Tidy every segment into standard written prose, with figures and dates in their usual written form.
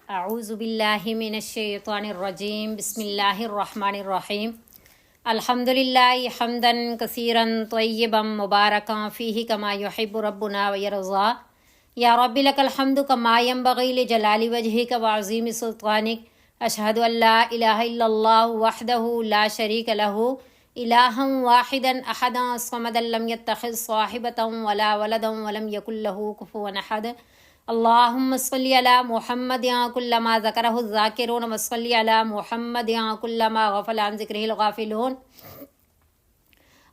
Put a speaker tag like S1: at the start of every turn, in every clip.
S1: اعوذ باللہ من الشیطان الرجیم بسم اللہ الرحمن الرحیم الحمدللہ حمدا کثیرا طیبا مبارکا فیہ کما یحب ربنا ویرضا یا رب لک الحمد کما ینبغی لجلال وجہک وعظیم سلطانک اشہد ان لا الہ الا اللہ وحدہ لا شریک لہ الہا واحدا احدا صمدا لم یتخذ صاحبۃ ولا ولدا ولم یکن لہ کفوا احد اللہم صلی علی محمد کل ما ذکرہ الذاکرون وصلی علی محمد کل ما غفل عن ذکرہ الغافلون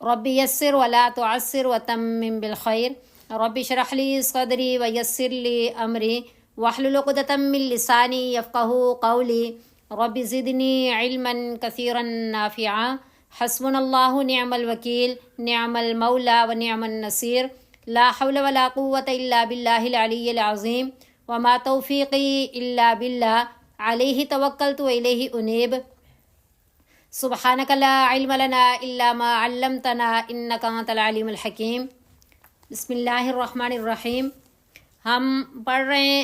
S1: رب یسر ولا تعسر وتمم بالخیر رب اشرح لی صدری ویسر لی امری واحلل عقدۃ من لسانی یفقہوا قولی رب زدنی علما کثیرا نافعا حسبنا اللہ نعم الوکیل نعم المولا ونعم النصیر لا حول ولا قوة الا باللہ العلی العظیم وما توفیقی الا باللہ علیہ توکلت والیہ انیب سبحانک لا علم لنا الا ما علمتنا انک انت العلیم الحکیم۔ بسم اللہ الرحمن الرحیم۔ ہم پڑھ رہے ہیں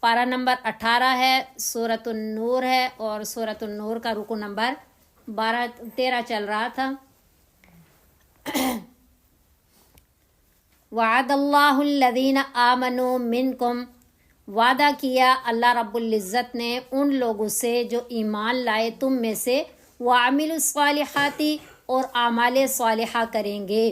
S1: پارہ نمبر 18 ہے، سورۃ النور ہے، اور سورۃ النور کا رکو نمبر 13 چل رہا تھا۔ وعد اللہ الذین آمنوا منکم، وعدہ کیا اللہ رب العزت نے ان لوگوں سے جو ایمان لائے تم میں سے، وعملوا الصالحات اور اعمال صالحہ کریں گے،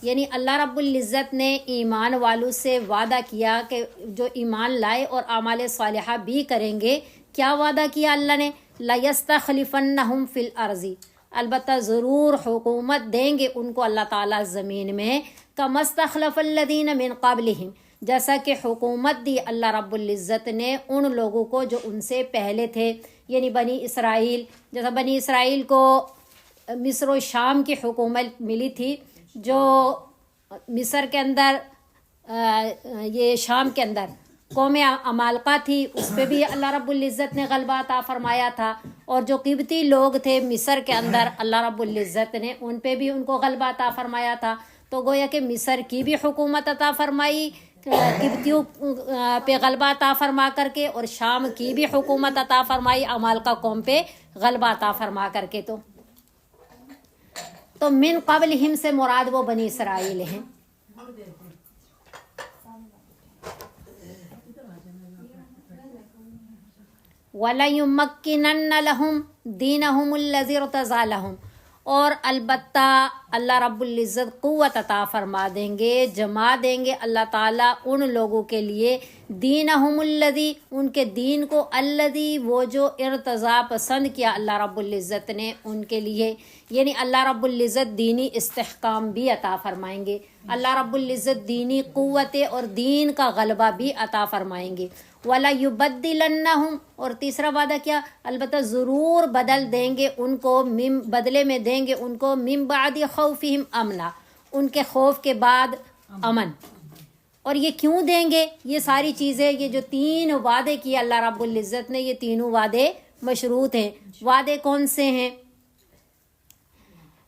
S1: یعنی اللہ رب العزت نے ایمان والوں سے وعدہ کیا کہ جو ایمان لائے اور اعمال صالحہ بھی کریں گے۔ کیا وعدہ کیا اللہ نے؟ لَيَسْتَخْلِفَنَّهُمْ فِي الْأَرْضِ، البتہ ضرور حکومت دیں گے ان کو اللہ تعالیٰ زمین میں، كَمَا اسْتَخْلَفَ الَّذِينَ مِن قَبْلِهِمْ، جیسا کہ حکومت دی اللہ رب العزت نے ان لوگوں کو جو ان سے پہلے تھے، یعنی بنی اسرائیل، جیسا بنی اسرائیل کو مصر و شام کی حکومت ملی تھی، جو مصر کے اندر یہ شام کے اندر قوم عمالقہ تھی، اس پہ بھی اللہ رب العزت نے غلبہ عطا فرمایا تھا، اور جو قبطی لوگ تھے مصر کے اندر اللہ رب العزت نے ان پہ بھی ان کو غلبہ عطا فرمایا تھا۔ تو گویا کہ مصر کی بھی حکومت عطا فرمائی قبطیوں پہ غلبہ عطا فرما کر کے، اور شام کی بھی حکومت عطا فرمائی عمالقہ قوم پہ غلبہ عطا فرما کر کے۔ تو من قبلہم سے مراد وہ بنی اسرائیل ہیں۔ وَلَيُمَكِّنَنَّ لَهُمْ دِينَهُمُ الَّذِي ارْتَضَىٰ لَهُمْ، اور البتہ اللہ رب العزت قوت عطا فرما دیں گے، جما دیں گے اللہ تعالیٰ ان لوگوں کے لیے دینہم الذی، ان کے دین کو، الذی وہ جو ارتضا پسند کیا اللہ رب العزت نے ان کے لیے، یعنی اللہ رب العزت دینی استحکام بھی عطا فرمائیں گے، اللہ رب العزت دینی قوت اور دین کا غلبہ بھی عطا فرمائیں گے۔ وَلَيُبَدِّلَنَّهُمْ، اور تیسرا وعدہ کیا؟ البتہ ضرور بدل دیں گے ان کو، بدلے میں دیں گے ان کو، من بعد خوفہم امنا، ان کے خوف کے بعد امن۔ اور یہ کیوں دیں گے یہ ساری چیزیں؟ یہ جو 3 وعدے کیے اللہ رب العزت نے، یہ تینوں وعدے مشروط ہیں۔ وعدے کون سے ہیں؟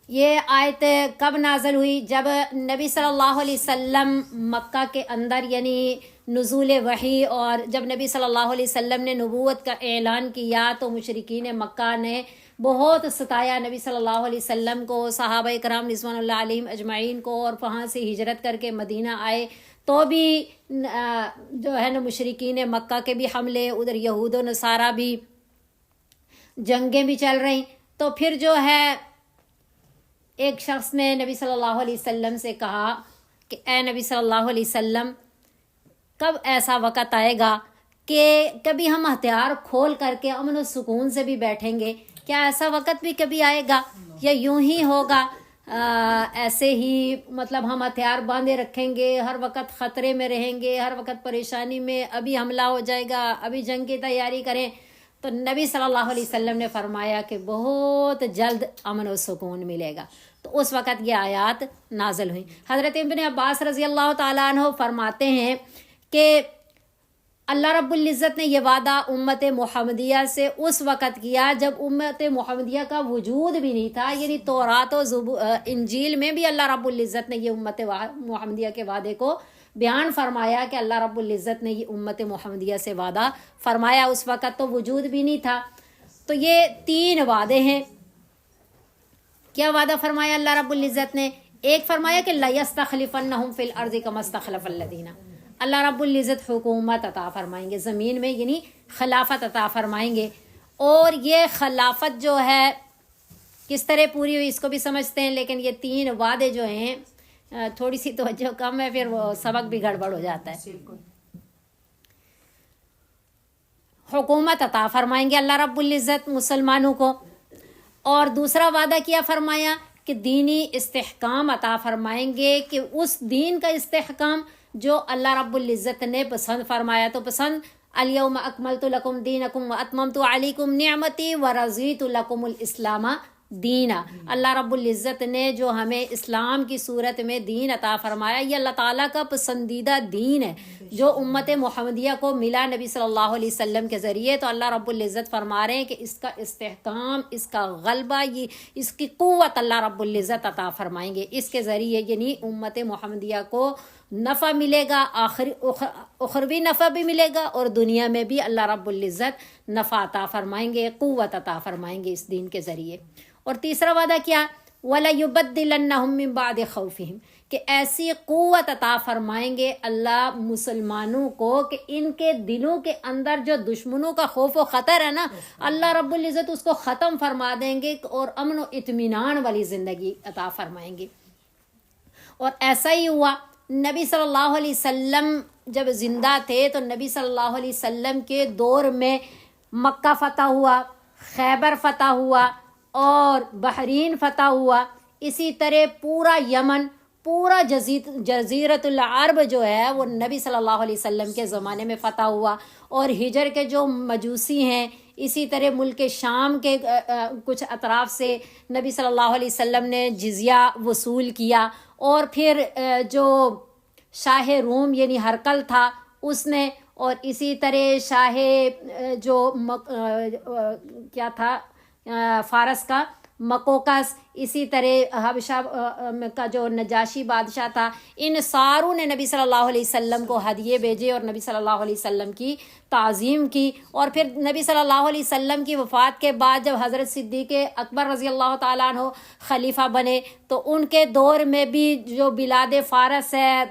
S1: یہ آیت کب نازل ہوئی؟ جب نبی صلی اللہ علیہ وسلم مکہ کے اندر، یعنی نزول وحی، اور جب نبی صلی اللہ علیہ وسلم نے نبوت کا اعلان کیا تو مشرکین مکہ نے بہت ستایا نبی صلی اللہ علیہ وسلم کو، صحابہ کرام رضوان اللہ علیہم اجمعین کو، اور وہاں سے ہجرت کر کے مدینہ آئے تو بھی جو ہے نا مشرکین مکہ کے بھی حملے، ادھر یہود و نصارہ بھی، جنگیں بھی چل رہی۔ تو پھر جو ہے ایک شخص نے نبی صلی اللہ علیہ وسلم سے کہا کہ اے نبی صلی اللہ علیہ وسلم، کب ایسا وقت آئے گا کہ کبھی ہم ہتھیار کھول کر کے امن و سکون سے بھی بیٹھیں گے؟ کیا ایسا وقت بھی کبھی آئے گا، یا یوں ہی ہوگا ایسے ہی مطلب ہم ہتھیار باندھے رکھیں گے، ہر وقت خطرے میں رہیں گے، ہر وقت پریشانی میں، ابھی حملہ ہو جائے گا، ابھی جنگ کی تیاری کریں؟ تو نبی صلی اللہ علیہ وسلم نے فرمایا کہ بہت جلد امن و سکون ملے گا۔ تو اس وقت یہ آیات نازل ہوئیں۔ حضرت ابن عباس رضی اللہ تعالیٰ عنہ فرماتے ہیں کہ اللہ رب العزت نے یہ وعدہ امت محمدیہ سے اس وقت کیا جب امت محمدیہ کا وجود بھی نہیں تھا، یعنی تورات و انجیل میں بھی اللہ رب العزت نے یہ امت محمدیہ کے وعدے کو بیان فرمایا کہ اللہ رب العزت نے یہ امت محمدیہ سے وعدہ فرمایا. اس وقت تو وجود بھی نہیں تھا. تو یہ 3 وعدے ہیں. کیا وعدہ فرمایا اللہ رب العزت نے؟ ایک فرمایا کہ لَيَسْتَخْلِفَنَّهُمْ فِي الْأَرْضِ كَمَا اسْتَخْلَفَ الَّذِينَ، اللہ رب العزت حکومت عطا فرمائیں گے زمین میں، یعنی خلافت عطا فرمائیں گے. اور یہ خلافت جو ہے کس طرح پوری ہوئی اس کو بھی سمجھتے ہیں، لیکن یہ 3 وعدے جو ہیں تھوڑی سی توجہ کم ہے، پھر وہ سبق بھی گڑبڑ ہو جاتا ہے. حکومت عطا فرمائیں گے اللہ رب العزت مسلمانوں کو. اور دوسرا وعدہ کیا فرمایا کہ دینی استحکام عطا فرمائیں گے، کہ اس دین کا استحکام جو اللہ رب العزت نے پسند فرمایا. تو پسند الیوم اکملت لکم دینکم واتممت علیکم نعمتی ورضیت لکم الاسلام دینا. اللہ رب العزت نے جو ہمیں اسلام کی صورت میں دین عطا فرمایا، یہ اللہ تعالیٰ کا پسندیدہ دین ہے جو امت محمدیہ کو ملا نبی صلی اللہ علیہ وسلم کے ذریعے. تو اللہ رب العزت فرما رہے ہیں کہ اس کا استحکام، اس کا غلبہ، یہ اس کی قوت اللہ رب العزت عطا فرمائیں گے. اس کے ذریعے یعنی امت محمدیہ کو نفع ملے گا، اخروی نفع بھی ملے گا، اور دنیا میں بھی اللہ رب العزت نفع عطا فرمائیں گے، قوت عطا فرمائیں گے اس دین کے ذریعے. اور تیسرا وعدہ کیا؟ وَلَيُبَدِّلَنَّهُم مِّن بَعْدِ خَوْفِهِمْ، کہ ایسی قوت عطا فرمائیں گے اللہ مسلمانوں کو کہ ان کے دلوں کے اندر جو دشمنوں کا خوف و خطر ہے نا، اللہ رب العزت اس کو ختم فرما دیں گے اور امن و اطمینان والی زندگی عطا فرمائیں گے. اور ایسا ہی ہوا. نبی صلی اللہ علیہ وسلم جب زندہ تھے تو نبی صلی اللہ علیہ وسلم کے دور میں مکہ فتح ہوا، خیبر فتح ہوا اور بحرین فتح ہوا. اسی طرح پورا یمن، پورا جزیرۃ العرب جو ہے وہ نبی صلی اللہ علیہ وسلم کے زمانے میں فتح ہوا. اور ہجر کے جو مجوسی ہیں، اسی طرح ملک شام کے کچھ اطراف سے نبی صلی اللہ علیہ وسلم نے جزیہ وصول کیا. اور پھر جو شاہ روم یعنی ہرقل تھا اس نے، اور اسی طرح شاہ جو کیا تھا فارس کا مکوکس، اسی طرح حبشہ کا جو نجاشی بادشاہ تھا، ان ساروں نے نبی صلی اللہ علیہ وسلم کو ہدیے بھیجے اور نبی صلی اللہ علیہ وسلم کی تعظیم کی. اور پھر نبی صلی اللہ علیہ وسلم کی وفات کے بعد جب حضرت صدیق اکبر رضی اللہ تعالیٰ عنہ خلیفہ بنے تو ان کے دور میں بھی جو بلاد فارس ہے،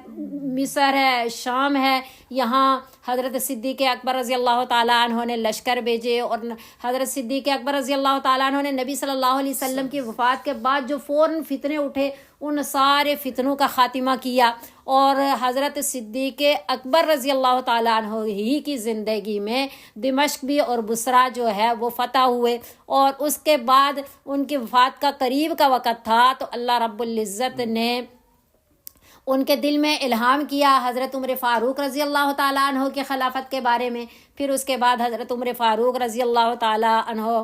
S1: مصر ہے، شام ہے، یہاں حضرت صدیق اکبر رضی اللہ تعالیٰ عنہ نے لشکر بھیجے. اور حضرت صدیق اکبر رضی اللہ تعالیٰ عنہ نے نبی صلی اللہ علیہ وسلم کی وفات کے بعد جو فوراً فتنے اٹھے ان سارے فتنوں کا خاتمہ کیا. اور حضرت صدیق اکبر رضی اللہ تعالیٰ عنہ ہی کی زندگی میں دمشق بھی اور بصرہ جو ہے وہ فتح ہوئے. اور اس کے بعد ان کی وفات کا قریب کا وقت تھا تو اللہ رب العزت نے ان کے دل میں الہام کیا حضرت عمر فاروق رضی اللہ تعالیٰ عنہ کی خلافت کے بارے میں. پھر اس کے بعد حضرت عمر فاروق رضی اللہ تعالیٰ عنہ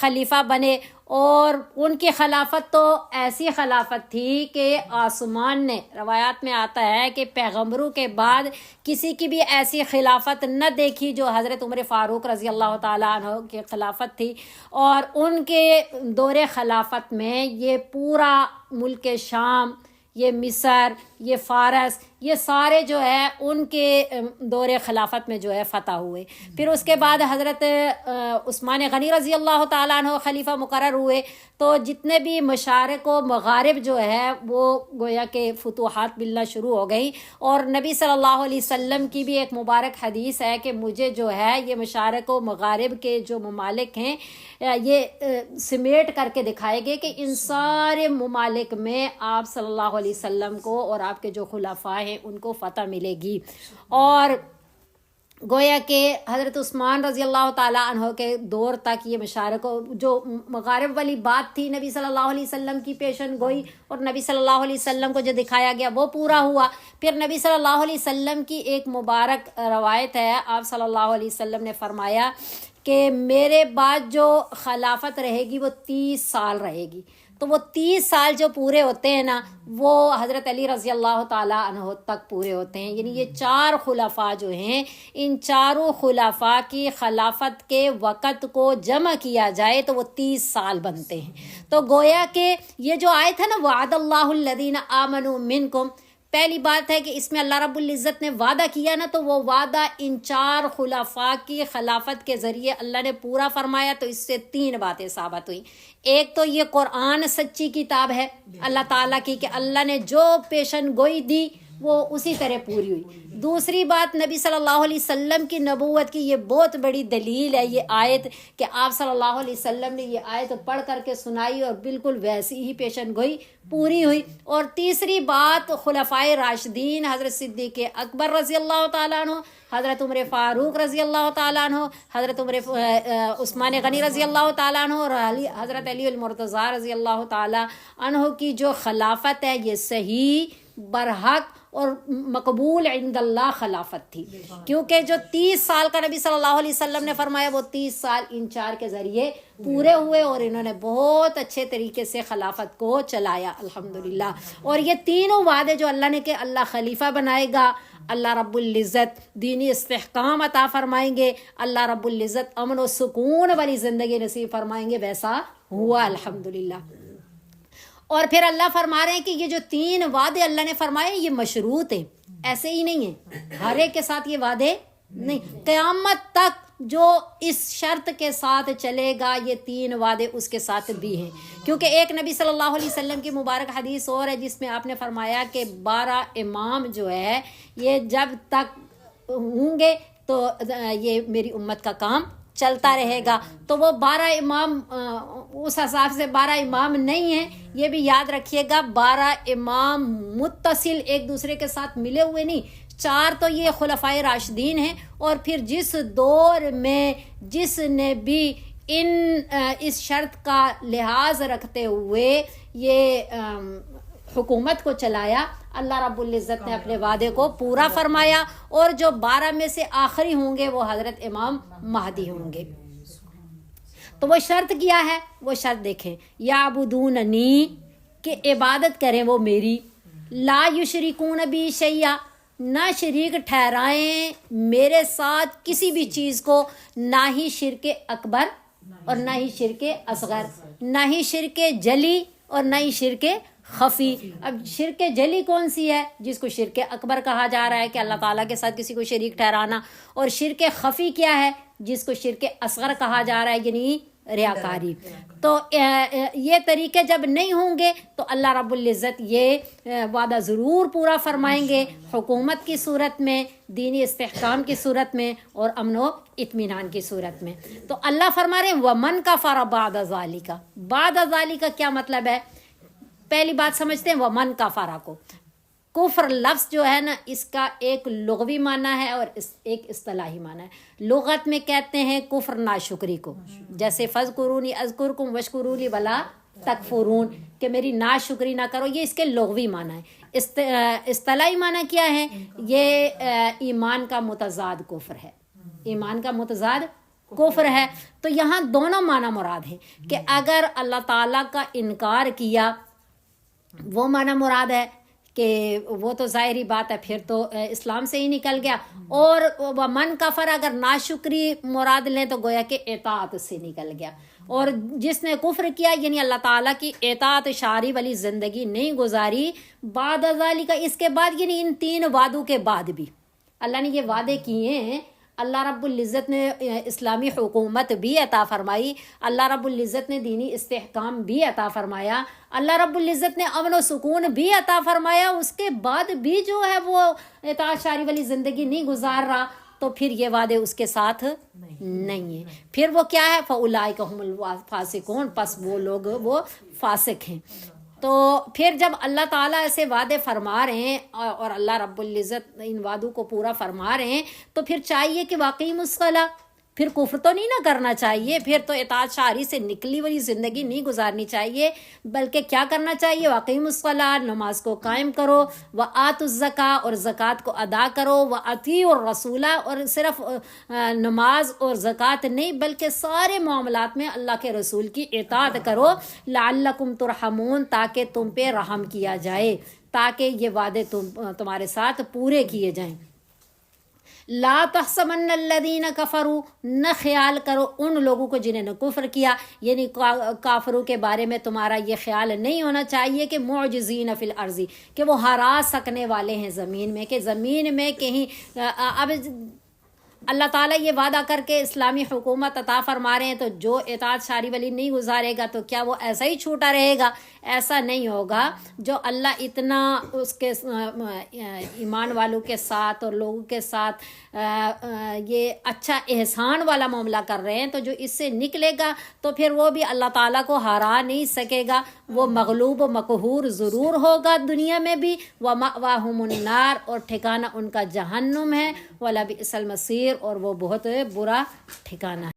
S1: خلیفہ بنے. اور ان کی خلافت تو ایسی خلافت تھی کہ آسمان نے، روایات میں آتا ہے کہ پیغمبروں کے بعد کسی کی بھی ایسی خلافت نہ دیکھی جو حضرت عمر فاروق رضی اللہ تعالیٰ عنہ کی خلافت تھی. اور ان کے دور خلافت میں یہ پورا ملک شام، یہ مصر، یہ فارس، یہ سارے جو ہے ان کے دور خلافت میں جو ہے فتح ہوئے. پھر اس کے بعد حضرت عثمان غنی رضی اللہ تعالیٰ عنہ خلیفہ مقرر ہوئے. تو جتنے بھی مشارق و مغارب جو ہے وہ گویا کہ فتوحات ملنا شروع ہو گئی. اور نبی صلی اللہ علیہ وسلم کی بھی ایک مبارک حدیث ہے کہ مجھے جو ہے یہ مشارق و مغارب کے جو ممالک ہیں یہ سمیٹ کر کے دکھائے گئے کہ ان سارے ممالک میں آپ صلی اللہ علیہ وسلم کو اور آپ کے جو خلفاء ہیں ان کو فتح ملے گی. اور گویا کہ حضرت عثمان رضی اللہ تعالیٰ عنہ کے دور تک یہ مشارق جو مغارب والی بات تھی نبی صلی اللہ علیہ وسلم کی پیشن گوئی اور نبی صلی اللہ علیہ وسلم کو جو دکھایا گیا وہ پورا ہوا. پھر نبی صلی اللہ علیہ وسلم کی ایک مبارک روایت ہے، آپ صلی اللہ علیہ وسلم نے فرمایا کہ میرے بعد جو خلافت رہے گی وہ 30 سال رہے گی. تو وہ 30 سال جو پورے ہوتے ہیں نا وہ حضرت علی رضی اللہ تعالیٰ عنہ تک پورے ہوتے ہیں. یعنی یہ 4 خلفاء جو ہیں، ان چاروں خلفاء کی خلافت کے وقت کو جمع کیا جائے تو وہ 30 سال بنتے ہیں. تو گویا کہ یہ جو آیت ہے نا وعد اللہ الذین آمنوا منکم، پہلی بات ہے کہ اس میں اللہ رب العزت نے وعدہ کیا نا، تو وہ وعدہ ان 4 خلفاء کی خلافت کے ذریعے اللہ نے پورا فرمایا، تو اس سے 3 باتیں ثابت ہوئیں۔ ایک تو یہ قرآن سچی کتاب ہے اللہ تعالیٰ کی، کہ اللہ نے جو پیشن گوئی دی وہ اسی طرح پوری ہوئی۔ دوسری بات، نبی صلی اللہ علیہ وسلم کی نبوت کی یہ بہت بڑی دلیل ہے یہ آیت، کہ آپ صلی اللہ علیہ وسلم نے یہ آیت پڑھ کر کے سنائی اور بالکل ویسی ہی پیشن گوئی پوری ہوئی۔ اور تیسری بات، خلفائے راشدین حضرت صدیق اکبر رضی اللہ تعالیٰ عنہ، حضرت عمر فاروق رضی اللہ تعالیٰ عنہ، حضرت عثمان غنی رضی اللہ تعالیٰ عنہ، اور حضرت علی المرتضیٰ رضی اللہ تعالیٰ عنہ کی جو خلافت ہے یہ صحیح، برحق اور مقبول عند اللہ خلافت تھی، کیونکہ جو 30 سال کا نبی صلی اللہ علیہ وسلم نے فرمایا وہ 30 سال ان 4 کے ذریعے پورے ہوئے، اور انہوں نے بہت اچھے طریقے سے خلافت کو چلایا الحمدللہ۔ اور یہ تینوں وعدے جو اللہ نے کہ اللہ خلیفہ بنائے گا، اللہ رب العزت دینی استحکام عطا فرمائیں گے، اللہ رب العزت امن و سکون والی زندگی نصیب فرمائیں گے، ویسا ہوا الحمدللہ۔ اور پھر اللہ فرما رہے ہیں کہ یہ جو 3 وعدے اللہ نے فرمائے یہ مشروط ہیں، ایسے ہی نہیں ہیں، ہر ایک کے ساتھ یہ وعدے نہیں، قیامت تک جو اس شرط کے ساتھ چلے گا یہ 3 وعدے اس کے ساتھ بھی ہیں۔ کیونکہ ایک نبی صلی اللہ علیہ وسلم کی مبارک حدیث اور ہے جس میں آپ نے فرمایا کہ 12 امام جو ہے یہ جب تک ہوں گے تو یہ میری امت کا کام چلتا رہے گا۔ تو وہ 12 امام اس حساب سے 12 امام نہیں ہیں، یہ بھی یاد رکھیے گا، 12 امام متصل ایک دوسرے کے ساتھ ملے ہوئے نہیں، 4 تو یہ خلفائے راشدین ہیں، اور پھر جس دور میں جس نے بھی اس شرط کا لحاظ رکھتے ہوئے یہ حکومت کو چلایا، اللہ رب العزت نے اپنے وعدے کو پورا فرمایا، اور جو 12 میں سے آخری ہوں گے وہ حضرت امام مہدی ہوں گے۔ تو وہ شرط کیا ہے؟ وہ شرط دیکھیں، یعبدوننی، کہ عبادت کریں وہ میری، لا یشرکون بی شیئا، نہ شریک ٹھہرائیں میرے ساتھ کسی بھی چیز کو، نہ ہی شرک اکبر اور نہ ہی شرک اصغر، نہ ہی شرک جلی اور نہ ہی شرک خفی۔ اب شرک جلی کون سی ہے؟ جس کو شرک اکبر کہا جا رہا ہے کہ اللہ تعالیٰ کے ساتھ کسی کو شریک ٹھہرانا، اور شرک خفی کیا ہے؟ جس کو شرک اصغر کہا جا رہا ہے، یعنی ریاکاری۔ تو یہ طریقے جب نہیں ہوں گے تو اللہ رب العزت یہ وعدہ ضرور پورا فرمائیں گے، حکومت کی صورت میں، دینی استحکام کی صورت میں، اور امن و اطمینان کی صورت میں۔ تو اللہ فرما رہے ہیں وَمَنْ كَفَرَ بَعْدَ ذَلِكَ۔ بعد ذَلِكَ کیا مطلب ہے؟ پہلی بات سمجھتے ہیں وَمَنْ كَفَرَ کو۔ کفر لفظ جو ہے نا اس کا ایک لغوی معنی ہے اور ایک اصطلاحی معنی ہے۔ لغت میں کہتے ہیں کفر ناشکری کو، جیسے فَاذْكُرُونِي أَذْكُرْكُمْ وَاشْكُرُوا لِي وَلَا تَكْفُرُونَ، کہ میری ناشکری نہ کرو، یہ اس کے لغوی معنی ہے۔ اصطلاحی معنی کیا ہے؟ یہ ایمان کا متضاد کفر ہے، ایمان کا متضاد کفر ہے۔ تو یہاں دونوں معنی مراد ہیں کہ اگر اللہ تعالیٰ کا انکار کیا وہ معنی مراد ہے کہ وہ تو ظاہری بات ہے، پھر تو اسلام سے ہی نکل گیا، اور من کفر اگر ناشکری مراد لیں تو گویا کہ اطاعت سے نکل گیا، اور جس نے کفر کیا یعنی اللہ تعالیٰ کی اطاعت شاری والی زندگی نہیں گزاری، بعد ذالک، اس کے بعد یعنی ان 3 وعدوں کے بعد بھی اللہ نے یہ وعدے کیے ہیں۔ اللہ رب العزت نے اسلامی حکومت بھی عطا فرمائی، اللہ رب العزت نے دینی استحکام بھی عطا فرمایا، اللہ رب العزت نے امن و سکون بھی عطا فرمایا، اس کے بعد بھی جو ہے وہ اطاعت شاری والی زندگی نہیں گزار رہا، تو پھر یہ وعدے اس کے ساتھ نہیں ہیں۔ پھر وہ کیا ہے؟ فَأُولَٰئِکَ هُمُ الْفَاسِقُونَ، پس وہ لوگ وہ فاسق ہیں۔ تو پھر جب اللہ تعالیٰ ایسے وعدے فرما رہے ہیں اور اللہ رب العزت ان وعدوں کو پورا فرما رہے ہیں، تو پھر چاہیے کہ واقعی الصلاۃ، پھر کفر تو نہیں نہ کرنا چاہیے، پھر تو اطاعت شاری سے نکلی ہوئی زندگی نہیں گزارنی چاہیے، بلکہ کیا کرنا چاہیے؟ واقعی الصلاۃ، نماز کو قائم کرو، وآتوا الزکاۃ، اور زکوٰۃ کو ادا کرو، واطیعوا الرسول، اور صرف نماز اور زکوٰۃ نہیں بلکہ سارے معاملات میں اللہ کے رسول کی اطاعت کرو، لعلکم ترحمون، تاکہ تم پہ رحم کیا جائے، تاکہ یہ وعدے تمہارے ساتھ پورے کیے جائیں۔ لا تحسبن الذین کفروا، نہ خیال کرو ان لوگوں کو جنہوں نے کفر کیا، یعنی کافروں کے بارے میں تمہارا یہ خیال نہیں ہونا چاہیے کہ معجزین فی الارض، کہ وہ ہرا سکنے والے ہیں زمین میں، کہ زمین میں کہیں اب اللہ تعالیٰ یہ وعدہ کر کے اسلامی حکومت عطا فرما رہے ہیں، تو جو اطاعت شاری ولی نہیں گزارے گا تو کیا وہ ایسا ہی چھوٹا رہے گا؟ ایسا نہیں ہوگا۔ جو اللہ اتنا اس کے ایمان والوں کے ساتھ اور لوگوں کے ساتھ یہ اچھا احسان والا معاملہ کر رہے ہیں، تو جو اس سے نکلے گا تو پھر وہ بھی اللہ تعالیٰ کو ہرا نہیں سکے گا، وہ مغلوب و مقہور ضرور ہوگا دنیا میں بھی، وَمَأْوَاهُمُ النَّارُ، اور ٹھکانہ ان کا جہنم ہے، وَلَبِئْسَ الْمَصِيرُ، اور وہ بہت برا ٹھکانہ ہے۔